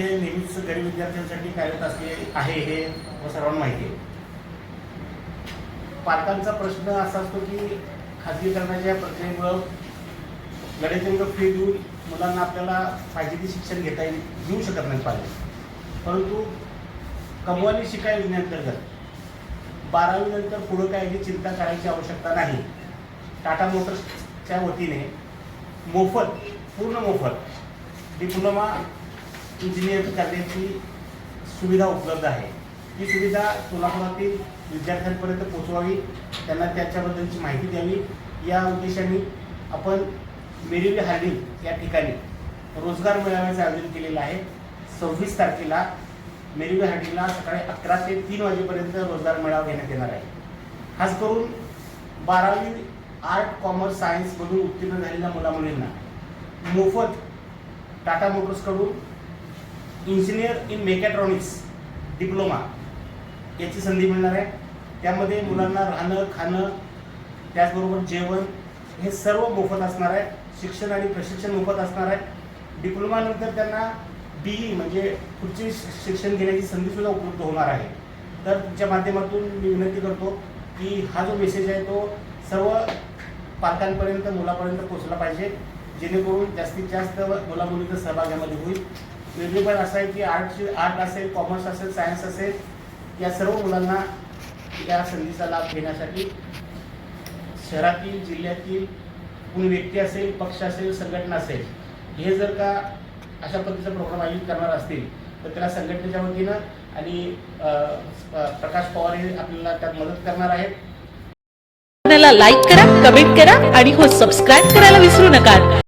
हे नेहमीच गरीब विद्यार्थ्यांसाठी कार्यरत असले आहे हे सर्वांना माहिती आहे. पालकांचा प्रश्न असा असतो की खाजगीकरणाच्या प्रक्रियेमुळं गणितंग फी देऊन मुलांना आपल्याला पाहिजे ते शिक्षण घेऊ शकत नाही पाहिजे. परंतु कमवाली शिकाय योजनेअंतर्गत 12वी नंतर पुढं काही चिंता करायची आवश्यकता नाही. टाटा मोटर्सच्या वतीने पूर्ण मोफत डिप्लोमा इंजिनिअर करण्याची सुविधा उपलब्ध आहे. ही सुविधा सोलापुरातील विद्यार्थ्यांपर्यंत पोहोचवावी, त्यांना त्याच्याबद्दलची माहिती द्यावी या उद्देशाने आपण मेरिल हार्डिंग या ठिकाणी रोजगार मेळाव्याचं आयोजन केलेलं आहे. 26 तारखेला मेरिल हार्डिंगला सकाळी 11 ते 3 वाजेपर्यंत रोजगार मेळावा घेण्यात येणार आहे. खास करून 12वी आर्ट कॉमर्स सायन्समधून उत्तीर्ण झालेल्या मुलामुलींना मोफत टाटा मोटर्सकडून इंजिनियर इन मेकॅट्रॉनिक्स डिप्लोमा याची संधी मिळणार आहे. त्यामध्ये मुलांना राहणं खाणं त्याचबरोबर जेवण हे सर्व मोफत असणार आहे. शिक्षण आणि प्रशिक्षण मोफत असणार आहे. डिप्लोमानंतर त्यांना BE म्हणजे पुढचे शिक्षण घेण्याची संधीसुद्धा उपलब्ध होणार आहे. तर तुमच्या माध्यमातून मी विनंती करतो की हा जो मेसेज आहे तो सर्व पालकांपर्यंत मुलापर्यंत पोहोचला पाहिजे, जेणेकरून जास्तीत जास्त मुलामुलींचा सहभाग यामध्ये होईल. वेगळेपण असं आहे की आर्ट असेल, कॉमर्स असेल, सायन्स असेल, या सर्व मुलांना या संधीचा लाभ घेण्यासाठी शहरातील जिल्ह्यातील कोणी व्यक्ती असेल, पक्ष असेल, संघटना असेल, हे जर का अशा पद्धतीचा प्रोग्राम आयोजित करणार असतील तर त्याला संघटनेच्या वतीनं आणि प्रकाश पवार हे आपल्याला त्यात मदत करणार आहेत. लाईक करा, कमेंट करा आणि हो सबस्क्राईब करायला विसरू नका.